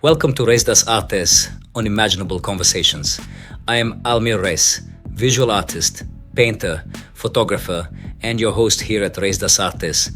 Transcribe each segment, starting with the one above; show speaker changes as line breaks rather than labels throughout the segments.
Welcome to Reis das Artes, Unimaginable Conversations. I am Almir Reis, visual artist, painter, photographer, and your host here at Reis das Artes,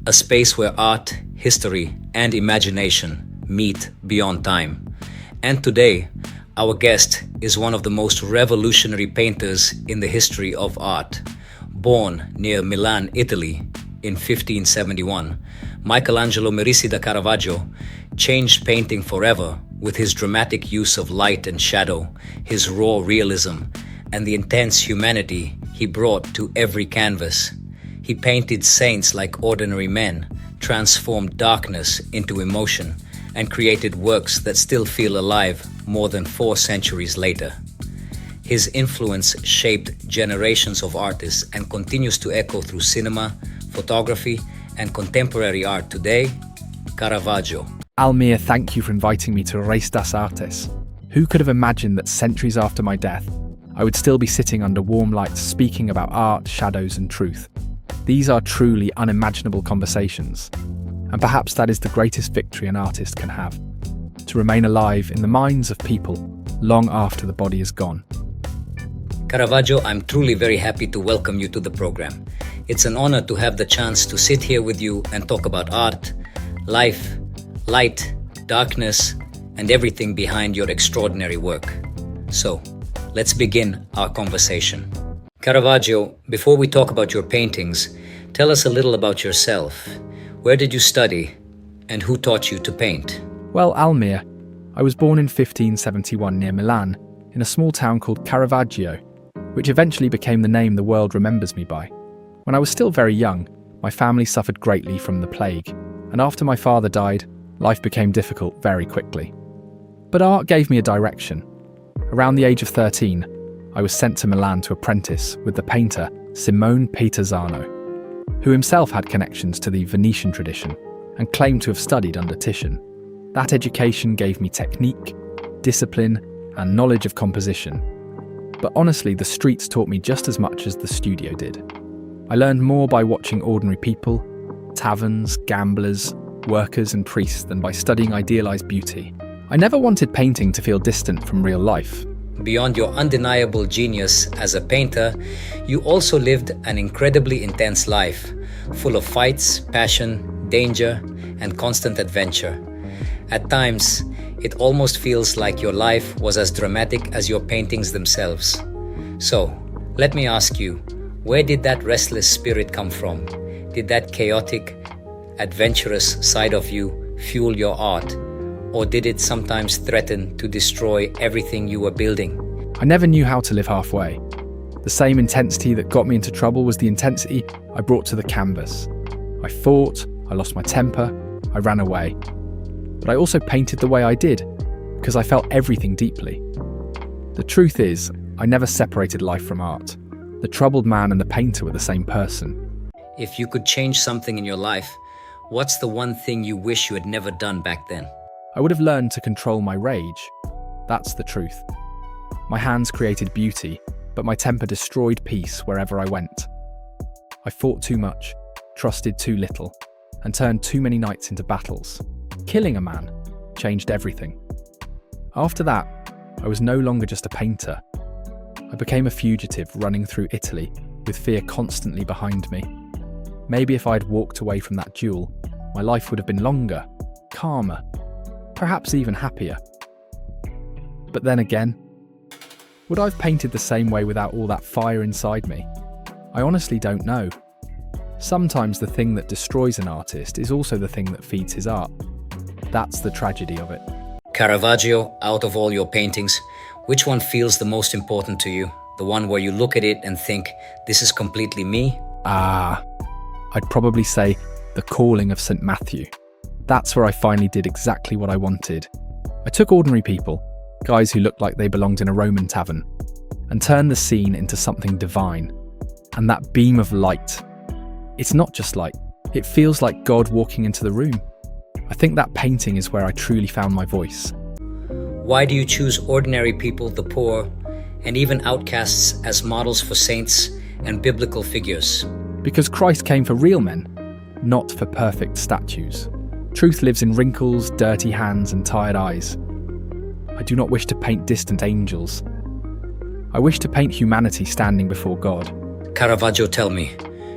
a space where art, history, and imagination meet beyond time. And today, our guest is one of the most revolutionary painters in the history of art. Born near Milan, Italy in 1571, Michelangelo Merisi da Caravaggio changed painting forever with his dramatic use of light and shadow, his raw realism, and the intense humanity he brought to every canvas. He painted saints like ordinary men, transformed darkness into emotion, and created works that still feel alive more than 4 centuries later. His influence shaped generations of artists and continues to echo through cinema, photography, and contemporary art today. Caravaggio.
Almir, thank you for inviting me to Reis das Artes. Who could have imagined that centuries after my death, I would still be sitting under warm lights speaking about art, shadows, and truth? These are truly unimaginable conversations. And perhaps that is the greatest victory an artist can have, to remain alive in the minds of people long after the body is gone.
Caravaggio, I'm truly very happy to welcome you to the program. It's an honor to have the chance to sit here with you and talk about art, life, light, darkness, and everything behind your extraordinary work. So, let's begin our conversation. Caravaggio, before we talk about your paintings, tell us a little about yourself. Where did you study, and who taught you to paint?
Well, Almir, I was born in 1571 near Milan, in a small town called Caravaggio, which eventually became the name the world remembers me by. When I was still very young, my family suffered greatly from the plague, and after my father died, life became difficult very quickly. But art gave me a direction. Around the age of 13, I was sent to Milan to apprentice with the painter Simone Pietrasano, who himself had connections to the Venetian tradition and claimed to have studied under Titian. That education gave me technique, discipline, and knowledge of composition. But honestly, the streets taught me just as much as the studio did. I learned more by watching ordinary people, taverns, gamblers, workers and priests than by studying idealized beauty. I never wanted painting to feel distant from real life.
Beyond your undeniable genius as a painter, you also lived an incredibly intense life, full of fights, passion, danger, and constant adventure. At times, it almost feels like your life was as dramatic as your paintings themselves. So, let me ask you, where did that restless spirit come from? Did that chaotic, adventurous side of you fuel your art? Or did it sometimes threaten to destroy everything you were building?
I never knew how to live halfway. The same intensity that got me into trouble was the intensity I brought to the canvas. I fought, I lost my temper, I ran away. But I also painted the way I did, because I felt everything deeply. The truth is, I never separated life from art. The troubled man and the painter were the same person.
If you could change something in your life, what's the one thing you wish you had never done back then?
I would have learned to control my rage. That's the truth. My hands created beauty, but my temper destroyed peace wherever I went. I fought too much, trusted too little, and turned too many nights into battles. Killing a man changed everything. After that, I was no longer just a painter. I became a fugitive running through Italy with fear constantly behind me. Maybe if I'd walked away from that duel, my life would have been longer, calmer, perhaps even happier. But then again, would I have painted the same way without all that fire inside me? I honestly don't know. Sometimes the thing that destroys an artist is also the thing that feeds his art. That's the tragedy of it.
Caravaggio, out of all your paintings, which one feels the most important to you? The one where you look at it and think, this is completely me?
I'd probably say The Calling of St. Matthew. That's where I finally did exactly what I wanted. I took ordinary people, guys who looked like they belonged in a Roman tavern, and turned the scene into something divine. And that beam of light, it's not just light, it feels like God walking into the room. I think that painting is where I truly found my voice.
Why do you choose ordinary people, the poor, and even outcasts as models for saints and biblical figures?
Because Christ came for real men, not for perfect statues. Truth lives in wrinkles, dirty hands, and tired eyes. I do not wish to paint distant angels. I wish to paint humanity standing before God.
Caravaggio, tell me,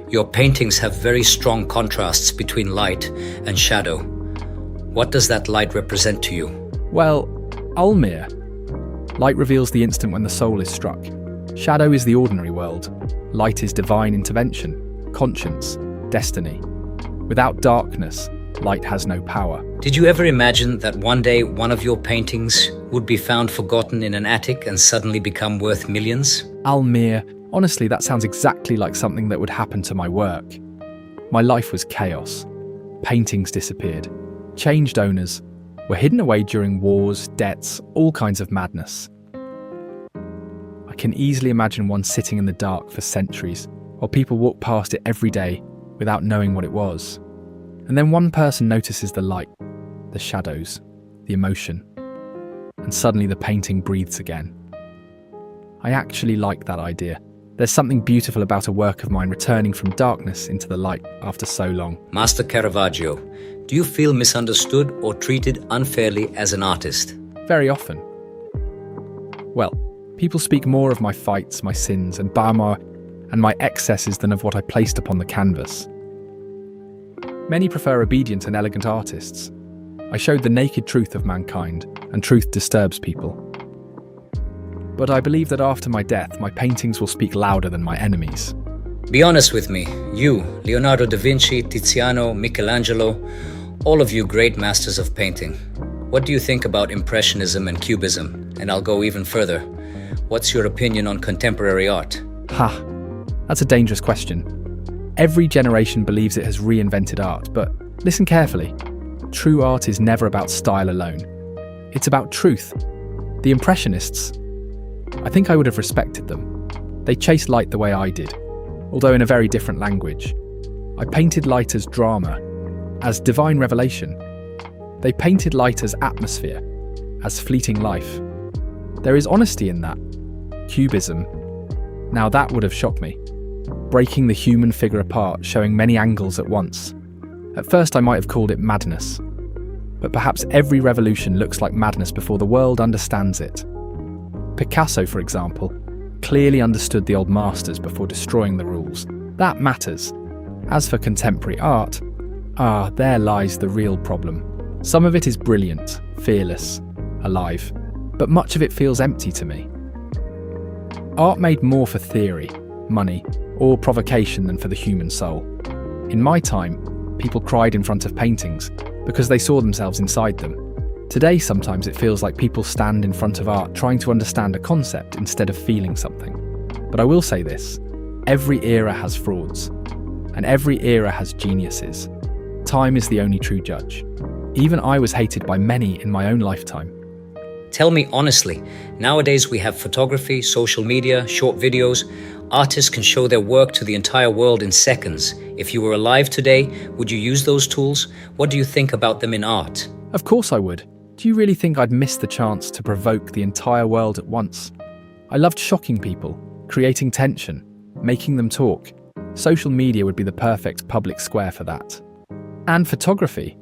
your paintings have very strong contrasts between light and shadow. What does that light represent to you?
Well, Ulmir. Light reveals the instant when the soul is struck. Shadow is the ordinary world. Light is divine intervention, conscience, destiny. Without darkness, light has no power.
Did you ever imagine that one day one of your paintings would be found forgotten in an attic and suddenly become worth millions?
Ulmir, honestly, that sounds exactly like something that would happen to my work. My life was chaos. Paintings disappeared. Changed owners. Were hidden away during wars, debts, all kinds of madness. I can easily imagine one sitting in the dark for centuries, while people walk past it every day without knowing what it was. And then one person notices the light, the shadows, the emotion, and suddenly the painting breathes again. I actually like that idea. There's something beautiful about a work of mine returning from darkness into the light after so long.
Master Caravaggio, do you feel misunderstood or treated unfairly as an artist?
Very often. Well, people speak more of my fights, my sins, and my excesses than of what I placed upon the canvas. Many prefer obedient and elegant artists. I showed the naked truth of mankind, and truth disturbs people. But I believe that after my death, my paintings will speak louder than my enemies.
Be honest with me. You, Leonardo da Vinci, Tiziano, Michelangelo, all of you great masters of painting. What do you think about Impressionism and Cubism? And I'll go even further. What's your opinion on contemporary art?
That's a dangerous question. Every generation believes it has reinvented art, but listen carefully. True art is never about style alone. It's about truth. The Impressionists, I think I would have respected them. They chased light the way I did, although in a very different language. I painted light as drama, as divine revelation. They painted light as atmosphere, as fleeting life. There is honesty in that. Cubism, now that would have shocked me. Breaking the human figure apart, showing many angles at once. At first I might have called it madness. But perhaps every revolution looks like madness before the world understands it. Picasso, for example, clearly understood the old masters before destroying the rules. That matters. As for contemporary art, there lies the real problem. Some of it is brilliant, fearless, alive, but much of it feels empty to me. Art made more for theory, money, or provocation than for the human soul. In my time, people cried in front of paintings because they saw themselves inside them. Today, sometimes it feels like people stand in front of art trying to understand a concept instead of feeling something. But I will say this, every era has frauds, and every era has geniuses. Time is the only true judge. Even I was hated by many in my own lifetime.
Tell me honestly, nowadays we have photography, social media, short videos. Artists can show their work to the entire world in seconds. If you were alive today, would you use those tools? What do you think about them in art?
Of course I would. Do you really think I'd miss the chance to provoke the entire world at once? I loved shocking people, creating tension, making them talk. Social media would be the perfect public square for that. And photography.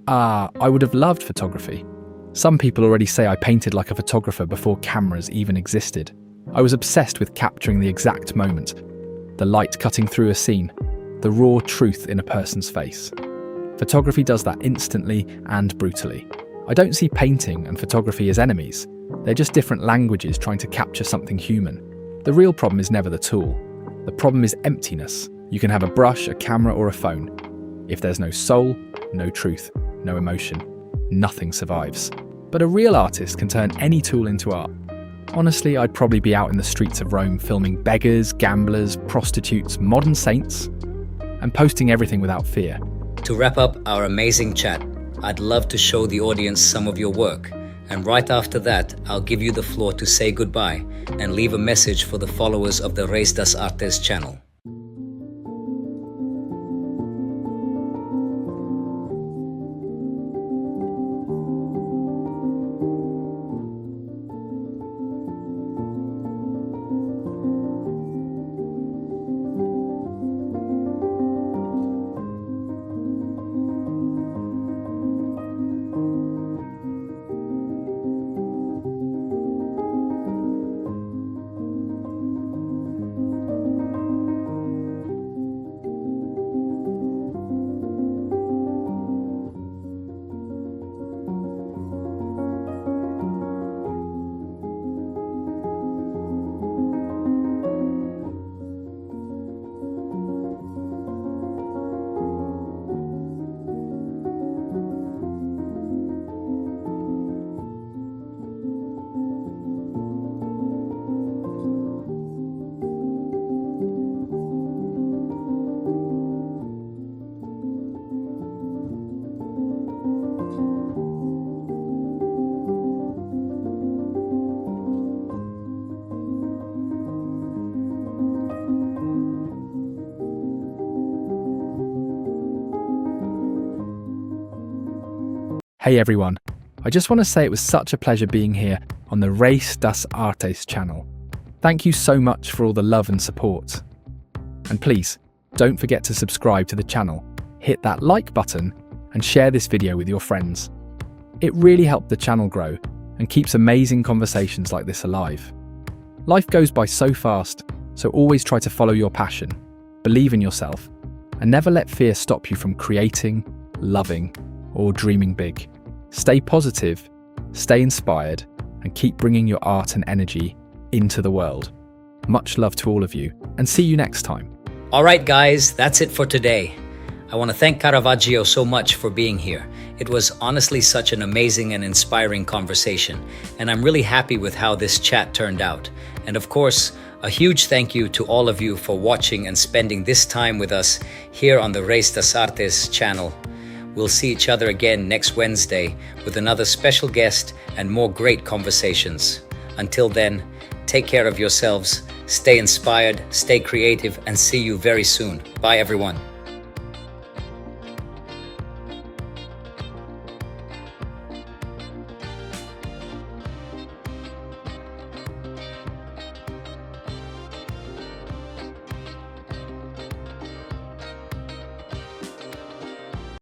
I would have loved photography. Some people already say I painted like a photographer before cameras even existed. I was obsessed with capturing the exact moment, the light cutting through a scene, the raw truth in a person's face. Photography does that instantly and brutally. I don't see painting and photography as enemies. They're just different languages trying to capture something human. The real problem is never the tool. The problem is emptiness. You can have a brush, a camera, or a phone. If there's no soul, no truth, no emotion, nothing survives. But a real artist can turn any tool into art. Honestly, I'd probably be out in the streets of Rome filming beggars, gamblers, prostitutes, modern saints, and posting everything without fear.
To wrap up our amazing chat, I'd love to show the audience some of your work. And right after that, I'll give you the floor to say goodbye and leave a message for the followers of the Reis das Artes channel.
Hey everyone, I just want to say it was such a pleasure being here on the Race das Artes channel. Thank you so much for all the love and support. And please, don't forget to subscribe to the channel, hit that like button, and share this video with your friends. It really helped the channel grow and keeps amazing conversations like this alive. Life goes by so fast, so always try to follow your passion, believe in yourself, and never let fear stop you from creating, loving, or dreaming big. Stay positive, stay inspired, and keep bringing your art and energy into the world. Much love to all of you, and see you next time.
All right, guys, that's it for today. I want to thank Caravaggio so much for being here. It was honestly such an amazing and inspiring conversation, and I'm really happy with how this chat turned out. And of course, a huge thank you to all of you for watching and spending this time with us here on the Race das Artes channel. We'll see each other again next Wednesday with another special guest and more great conversations. Until then, take care of yourselves, stay inspired, stay creative, and see you very soon. Bye, everyone.